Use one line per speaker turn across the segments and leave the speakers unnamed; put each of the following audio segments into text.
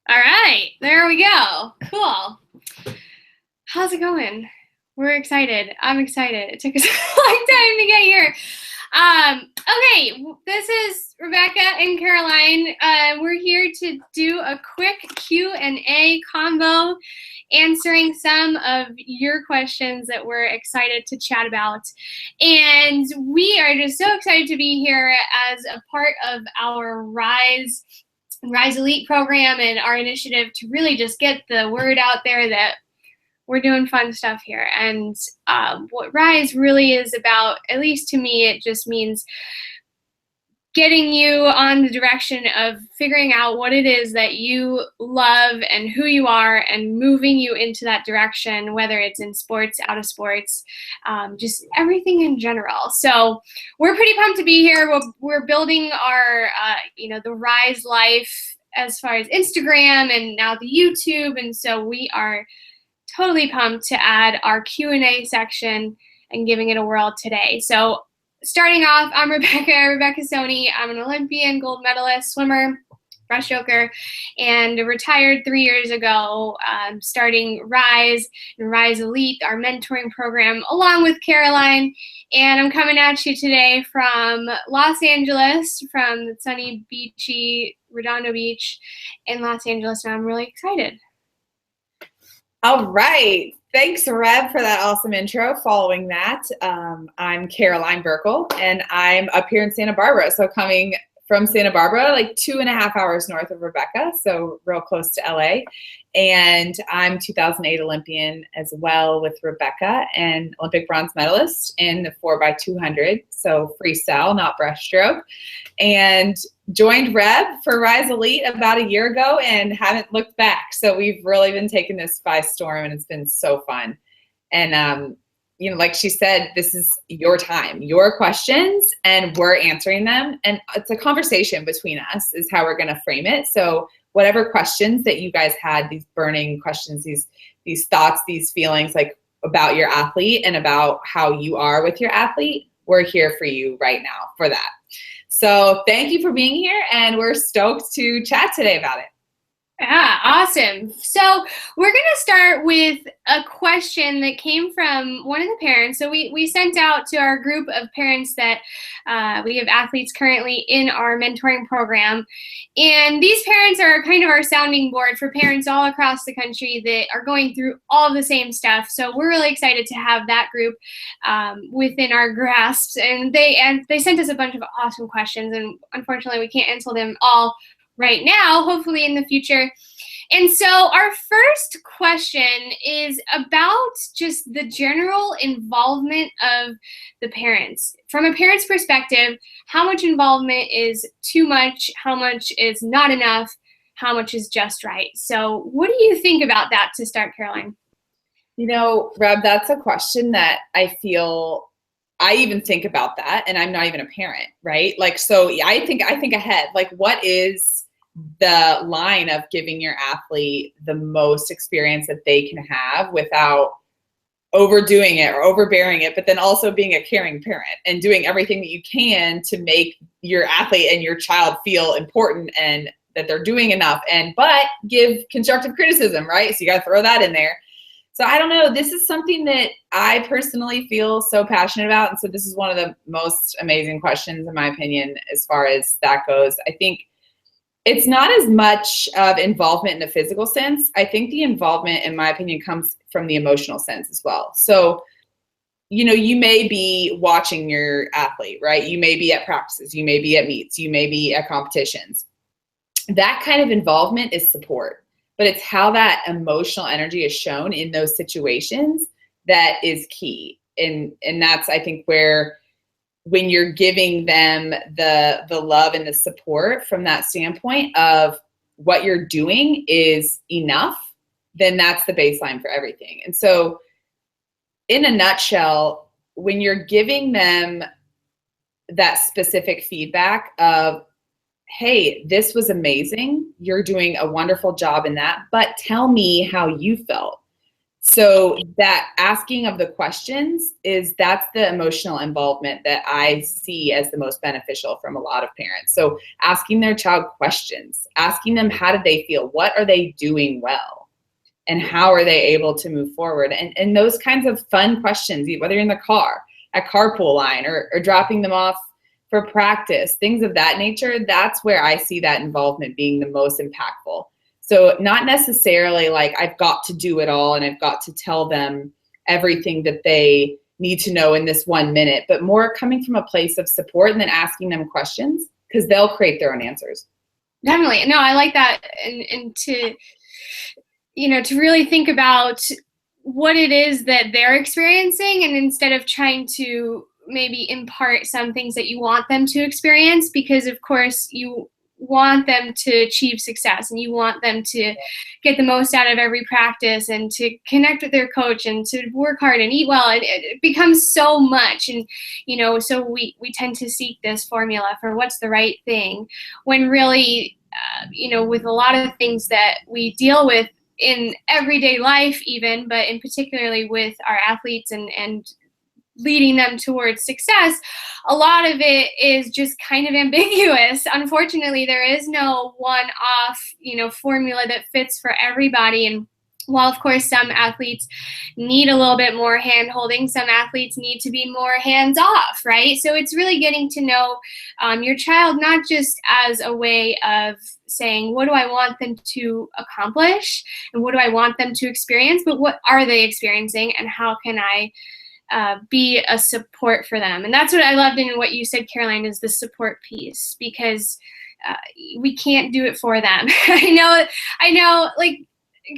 All right, there we go. Cool. How's it going? We're excited. I'm excited. It took us a long time to get here. Okay, this is Rebecca and Caroline. We're here to do a quick Q&A combo, answering some of your questions that we're excited to chat about. And we are just so excited to be here as a part of our Rise Elite program and our initiative to really just get the word out there that we're doing fun stuff here. And what Rise really is about, at least to me, it just means getting you on the direction of figuring out what it is that you love and who you are and moving you into that direction, whether it's in sports, out of sports, just everything in general. So we're pretty pumped to be here. We're building our, the Rise life as far as Instagram and now the YouTube. And so we are totally pumped to add our Q&A section and giving it a whirl today. So starting off, I'm Rebecca Soni. I'm an Olympian, gold medalist, swimmer, breaststroker, and retired 3 years ago, starting Rise and Rise Elite, our mentoring program, along with Caroline. And I'm coming at you today from Los Angeles, from the sunny, beachy Redondo Beach in Los Angeles, and I'm really excited.
All right. Thanks, Reb, for that awesome intro. Following that, I'm Caroline Burkle, and I'm up here in Santa Barbara. So coming from Santa Barbara, like 2.5 hours north of Rebecca, so real close to LA. And I'm 2008 Olympian as well with Rebecca, and Olympic bronze medalist in the 4x200, so freestyle, not breaststroke. And joined Reb for Rise Elite about a year ago and haven't looked back. So we've really been taking this by storm, and it's been so fun. And, like she said, this is your time, your questions, and we're answering them. And it's a conversation between us is how we're going to frame it. So whatever questions that you guys had, these burning questions, these thoughts, these feelings like about your athlete and about how you are with your athlete, we're here for you right now for that. So thank you for being here, and we're stoked to chat today about it.
Yeah, awesome. So we're going to start with a question that came from one of the parents. So we sent out to our group of parents that we have athletes currently in our mentoring program. And these parents are kind of our sounding board for parents all across the country that are going through all the same stuff. So we're really excited to have that group within our grasps. And they sent us a bunch of awesome questions. And unfortunately, we can't answer them all right now, hopefully in the future. And so our first question is about just the general involvement of the parents. From a parent's perspective, how much involvement is too much? How much is not enough? How much is just right? So what do you think about that to start, Caroline?
Reb, that's a question that I feel I even think about that, and I'm not even a parent, right? Like, so I think ahead, like what is the line of giving your athlete the most experience that they can have without overdoing it or overbearing it, but then also being a caring parent and doing everything that you can to make your athlete and your child feel important and that they're doing enough, but give constructive criticism, right? So you got to throw that in there. So I don't know, this is something that I personally feel so passionate about. And so this is one of the most amazing questions in my opinion, as far as that goes. I think it's not as much of involvement in the physical sense. I think the involvement, in my opinion, comes from the emotional sense as well. So, you may be watching your athlete, right? You may be at practices, you may be at meets, you may be at competitions. That kind of involvement is support, but it's how that emotional energy is shown in those situations that is key. And that's, I think, where when you're giving them the love and the support from that standpoint of what you're doing is enough, then that's the baseline for everything. And so in a nutshell, when you're giving them that specific feedback of, hey, this was amazing, you're doing a wonderful job in that, but tell me how you felt. So that asking of the questions that's the emotional involvement that I see as the most beneficial from a lot of parents. So asking their child questions, asking them, how did they feel? What are they doing well? And how are they able to move forward? And those kinds of fun questions, whether you're in the car, at carpool line, or dropping them off for practice, things of that nature, that's where I see that involvement being the most impactful. So not necessarily like I've got to do it all and I've got to tell them everything that they need to know in this 1 minute, but more coming from a place of support and then asking them questions, because they'll create their own answers.
Definitely. No, I like that. And to, to really think about what it is that they're experiencing, and instead of trying to maybe impart some things that you want them to experience, because of course you want them to achieve success and you want them to get the most out of every practice and to connect with their coach and to work hard and eat well. And it becomes so much. And, so we tend to seek this formula for what's the right thing, when really, with a lot of things that we deal with in everyday life even, but in particularly with our athletes and leading them towards success, a lot of it is just kind of ambiguous. Unfortunately, there is no one-off, formula that fits for everybody. And while, of course, some athletes need a little bit more hand-holding, some athletes need to be more hands-off, right? So it's really getting to know your child, not just as a way of saying, what do I want them to accomplish and what do I want them to experience, but what are they experiencing and how can I be a support for them. And that's what I loved in what you said, Caroline, is the support piece, because we can't do it for them. I know, like,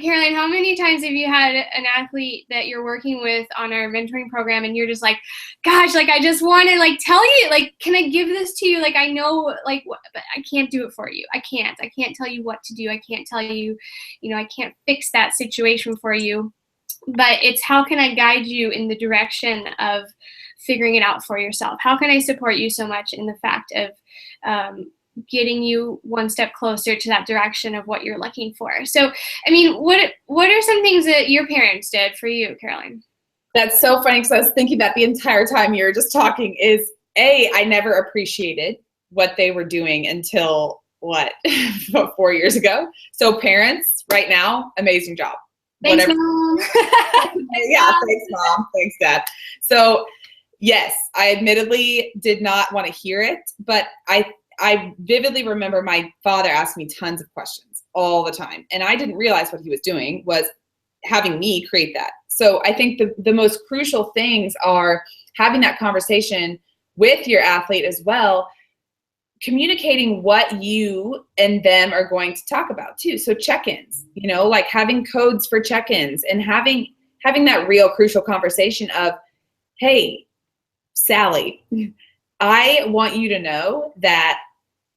Caroline, how many times have you had an athlete that you're working with on our mentoring program and you're just like, gosh, like, I just want to tell you, like, can I give this to you? Like, I know, like, but I can't do it for you. I can't tell you what to do. I can't tell you, I can't fix that situation for you. But it's, how can I guide you in the direction of figuring it out for yourself? How can I support you so much in the fact of getting you one step closer to that direction of what you're looking for? So, I mean, what are some things that your parents did for you, Caroline?
That's so funny, because I was thinking that the entire time you were just talking is, I never appreciated what they were doing until, about 4 years ago. So parents right now, amazing job.
Thanks, Mom.
Yeah, thanks, Mom. Thanks, Dad. So, yes, I admittedly did not want to hear it, but I vividly remember my father asking me tons of questions all the time, and I didn't realize what he was doing was having me create that. So I think the most crucial things are having that conversation with your athlete as well, communicating what you and them are going to talk about too. So check-ins, like having codes for check-ins and having that real crucial conversation of, hey, Sally, I want you to know that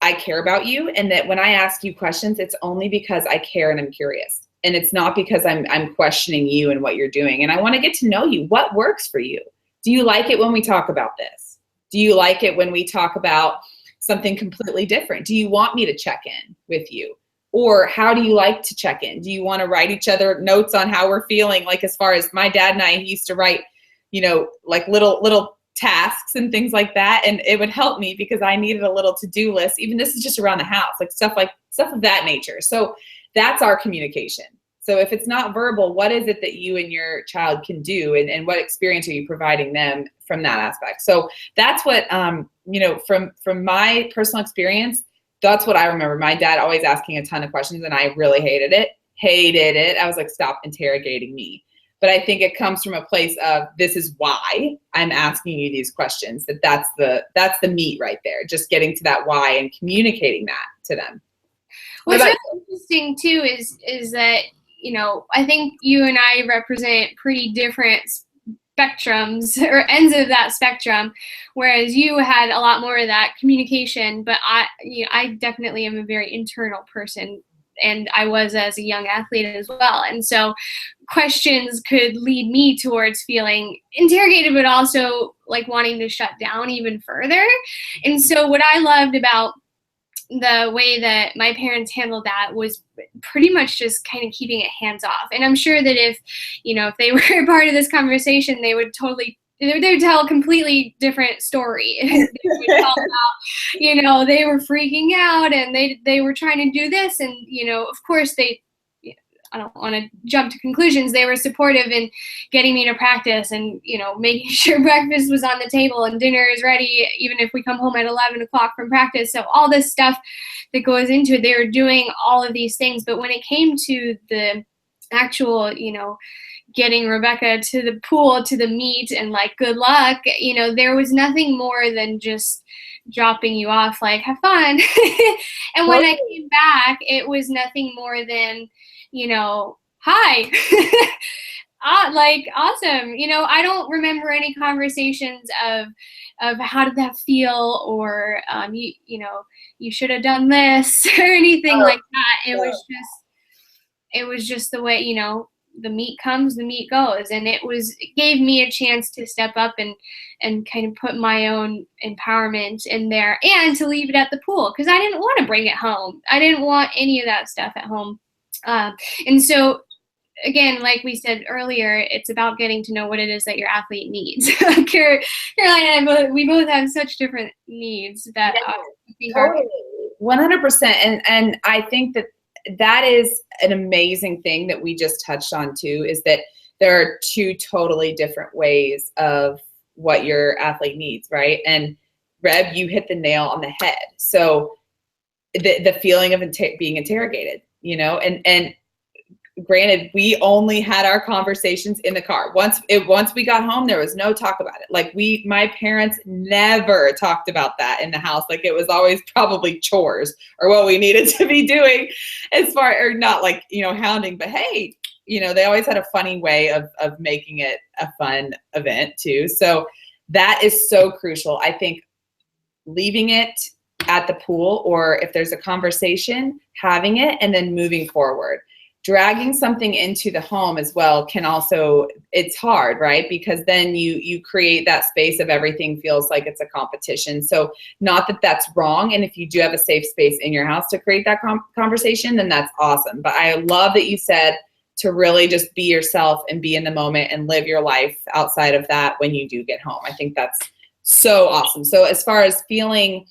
I care about you, and that when I ask you questions, it's only because I care and I'm curious. And it's not because I'm questioning you and what you're doing. And I want to get to know you. What works for you? Do you like it when we talk about this? Do you like it when we talk about something completely different? Do you want me to check in with you? Or how do you like to check in? Do you want to write each other notes on how we're feeling? Like, as far as my dad and I, he used to write, like little tasks and things like that. And it would help me because I needed a little to-do list. Even this is just around the house, like stuff of that nature. So that's our communication. So if it's not verbal, what is it that you and your child can do, and what experience are you providing them from that aspect? So that's what, from my personal experience, that's what I remember. My dad always asking a ton of questions, and I really hated it. I was like, stop interrogating me. But I think it comes from a place of, this is why I'm asking you these questions. That's the meat right there. Just getting to that why and communicating that to them.
What's really interesting too is that, I think you and I represent pretty different spectrums or ends of that spectrum, whereas you had a lot more of that communication, but I definitely am a very internal person, and I was as a young athlete as well. And so questions could lead me towards feeling interrogated, but also like wanting to shut down even further. And so what I loved about the way that my parents handled that was pretty much just kind of keeping it hands off. And I'm sure that if they were a part of this conversation, they would tell a completely different story. They would talk about, they were freaking out and they were trying to do this. And, of course I don't want to jump to conclusions. They were supportive in getting me to practice and, making sure breakfast was on the table and dinner is ready, even if we come home at 11 o'clock from practice. So all this stuff that goes into it, they were doing all of these things. But when it came to the actual, getting Rebecca to the pool, to the meet, and like, good luck, there was nothing more than just dropping you off, like, have fun. And when I came back, it was nothing more than, hi. Like, awesome. I don't remember any conversations of how did that feel, or you should have done this or anything like that. It was just the way, the meat comes, the meat goes. And it gave me a chance to step up and kind of put my own empowerment in there, and to leave it at the pool, because I didn't want to bring it home. I didn't want any of that stuff at home. And so, again, like we said earlier, it's about getting to know what it is that your athlete needs. Caroline and I, we both have such different needs that I think
totally. 100%. And I think that is an amazing thing that we just touched on too, is that there are two totally different ways of what your athlete needs, right? And Reb, you hit the nail on the head. So the feeling of being interrogated, and granted, we only had our conversations in the car. Once we got home, there was no talk about it. Like, my parents never talked about that in the house. Like, it was always probably chores or what we needed to be doing, or not like, hounding, but hey, they always had a funny way of making it a fun event too. So that is so crucial. I think leaving it at the pool, or if there's a conversation, having it and then moving forward. Dragging something into the home as well can also, it's hard, right? Because then you create that space of everything feels like it's a competition. So not that that's wrong. And if you do have a safe space in your house to create that conversation, then that's awesome. But I love that you said to really just be yourself and be in the moment and live your life outside of that when you do get home. I think that's so awesome. So as far as feeling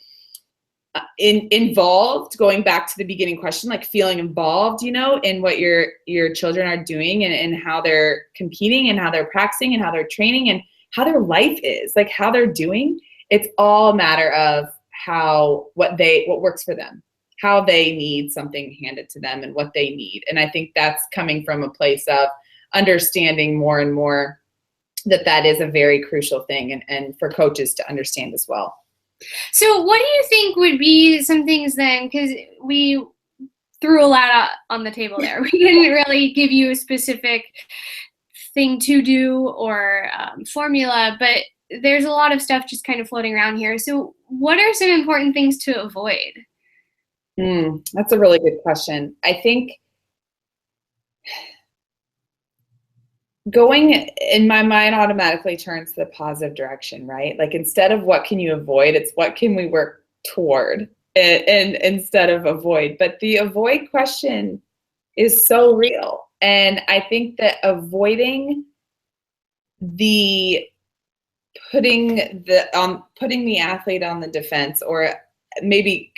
involved, going back to the beginning question, like feeling involved, in what your children are doing and how they're competing and how they're practicing and how they're training and how their life is, like how they're doing. It's all a matter of what works for them, how they need something handed to them and what they need. And I think that's coming from a place of understanding more and more that is a very crucial thing, and for coaches to understand as well.
So what do you think would be some things then, because we threw a lot out on the table there. We didn't really give you a specific thing to do or formula, but there's a lot of stuff just kind of floating around here. So what are some important things to avoid?
That's a really good question. I think going in my mind automatically turns to the positive direction, right? Like, instead of what can you avoid, it's what can we work toward, and instead of avoid. But the avoid question is so real. And I think that avoiding putting the athlete on the defense, or maybe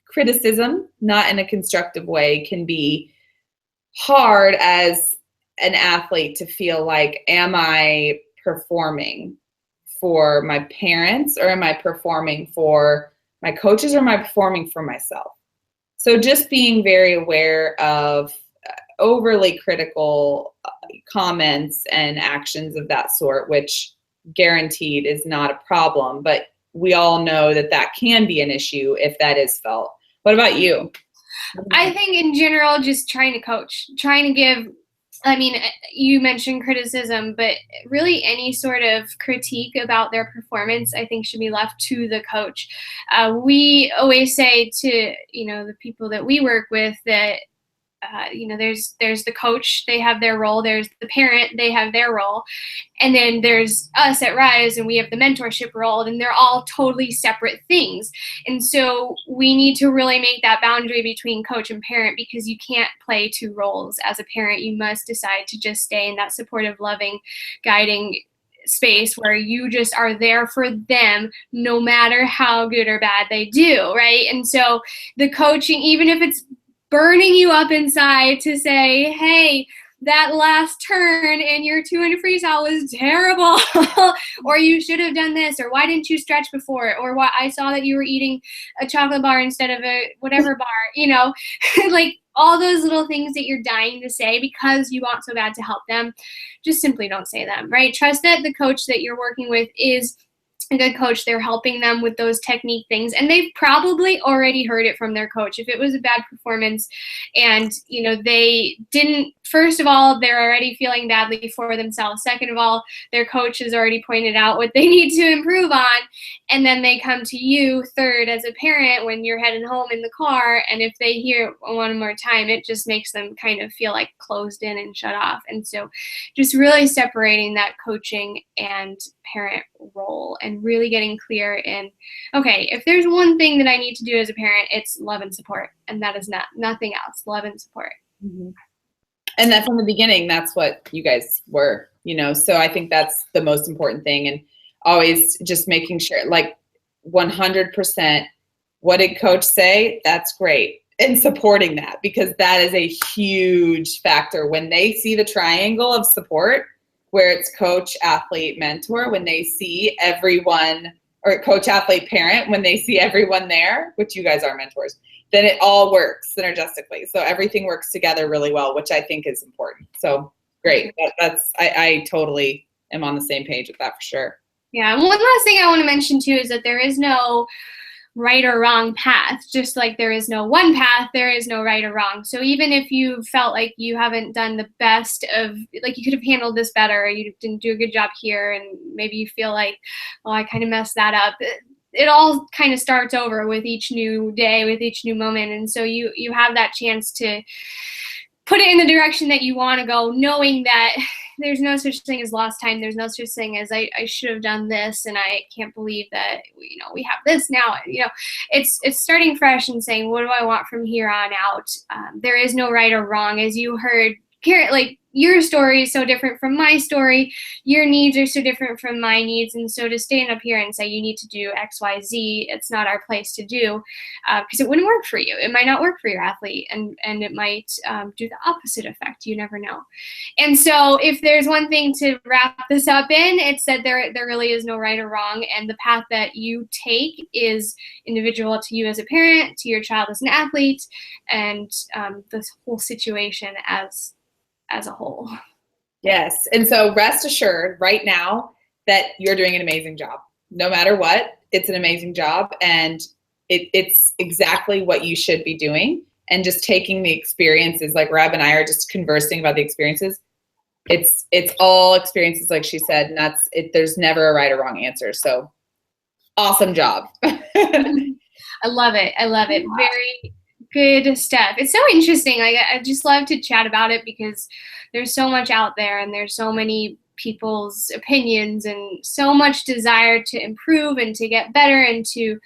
criticism, not in a constructive way, can be hard as an athlete to feel like, am I performing for my parents, or am I performing for my coaches, or am I performing for myself? So just being very aware of overly critical comments and actions of that sort, which guaranteed is not a problem, but we all know that can be an issue if that is felt. What about you?
I think in general, just trying to coach, trying to give, you mentioned criticism, but really any sort of critique about their performance, I think, should be left to the coach. We always say to, the people that we work with that there's the coach, they have their role. There's the parent, they have their role. And then there's us at Rise, and we have the mentorship role, and they're all totally separate things. And so we need to really make that boundary between coach and parent, because you can't play two roles as a parent. You must decide to just stay in that supportive, loving, guiding space where you just are there for them no matter how good or bad they do, right? And so the coaching, even if it's burning you up inside to say, hey, that last turn in your 200 freestyle was terrible, or you should have done this, or why didn't you stretch before, or what, I saw that you were eating a chocolate bar instead of a whatever bar, like all those little things that you're dying to say because you want so bad to help them, just simply don't say them, right? Trust that the coach that you're working with is a good coach. They're helping them with those technique things, and they've probably already heard it from their coach. If it was a bad performance and they didn't, first of all, they're already feeling badly for themselves. Second of all, their coach has already pointed out what they need to improve on, and then they come to you third as a parent when you're heading home in the car, and if they hear it one more time, it just makes them kind of feel like closed in and shut off. And so just really separating that coaching and parent role and really getting clear in, okay, if there's one thing that I need to do as a parent, it's love and support, and that is nothing else. Love and support.
Mm-hmm. And that from the beginning, that's what you guys were, so I think that's the most important thing. And always just making sure, like 100%, what did coach say? That's great. And supporting that, because that is a huge factor. When they see the triangle of support, where it's coach, athlete, mentor, when they see everyone, or coach, athlete, parent, when they see everyone there, which you guys are mentors, then it all works synergistically. So everything works together really well, which I think is important. So great. I totally am on the same page with that for sure.
Yeah. And one last thing I want to mention too is that there is no right or wrong path. Just like there is no one path, there is no right or wrong. So even if you felt like you haven't done the best of, like you could have handled this better, or you didn't do a good job here, and maybe you feel like, oh, I kind of messed that up. It all kind of starts over with each new day, with each new moment. And so you have that chance to put it in the direction that you want to go, knowing that there's no such thing as lost time. There's no such thing as I should have done this, and I can't believe that we have this now. It's starting fresh and saying, what do I want from here on out? There is no right or wrong, as you heard. Like, your story is so different from my story. Your needs are so different from my needs. And so to stand up here and say you need to do X, Y, Z, it's not our place to do, because it wouldn't work for you. It might not work for your athlete, and it might do the opposite effect. You never know. And so if there's one thing to wrap this up in, it's that there really is no right or wrong. And the path that you take is individual to you as a parent, to your child as an athlete, and this whole situation as a whole.
Yes. And so rest assured right now that you're doing an amazing job. No matter what, it's an amazing job, and it's exactly what you should be doing. And just taking the experiences, like Reb and I are just conversing about the experiences. It's all experiences, like she said, and that's it. There's never a right or wrong answer. So awesome job.
I love it. Very good stuff. It's so interesting. I just love to chat about it, because there's so much out there, and there's so many people's opinions, and so much desire to improve and to get better and to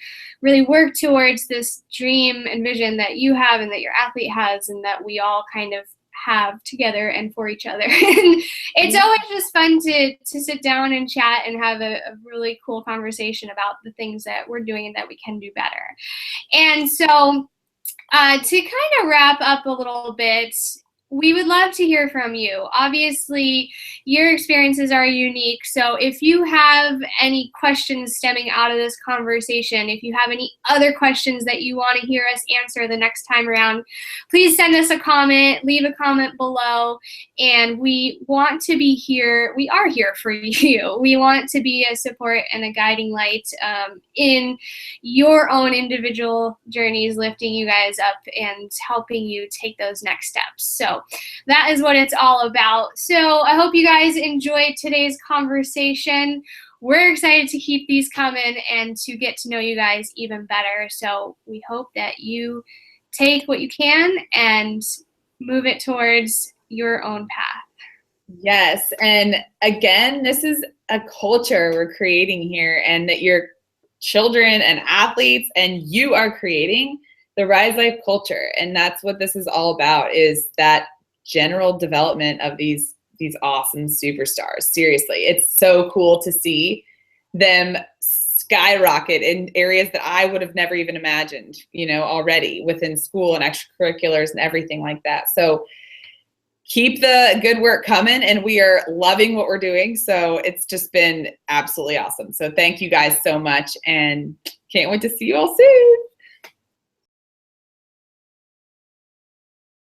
really work towards this dream and vision that you have, and that your athlete has, and that we all kind of have together and for each other. And it's always just fun to sit down and chat and have a really cool conversation about the things that we're doing and that we can do better. And so to kind of wrap up a little bit, we would love to hear from you. Obviously, your experiences are unique. So if you have any questions stemming out of this conversation, if you have any other questions that you want to hear us answer the next time around, please send us a comment, leave a comment below. And we want to be here. We are here for you. We want to be a support and a guiding light in your own individual journeys, lifting you guys up and helping you take those next steps. So that is what it's all about. So I hope you guys enjoyed today's conversation. We're excited to keep these coming and to get to know you guys even better. So we hope that you take what you can and move it towards your own path.
Yes. And again, this is a culture we're creating here, and that your children and athletes and you are creating the Rise Life culture. And that's what this is all about, is that general development of these awesome superstars. Seriously, it's so cool to see them skyrocket in areas that I would have never even imagined, already within school and extracurriculars and everything like that. So keep the good work coming, and we are loving what we're doing. So it's just been absolutely awesome. So thank you guys so much, and can't wait to see you all soon.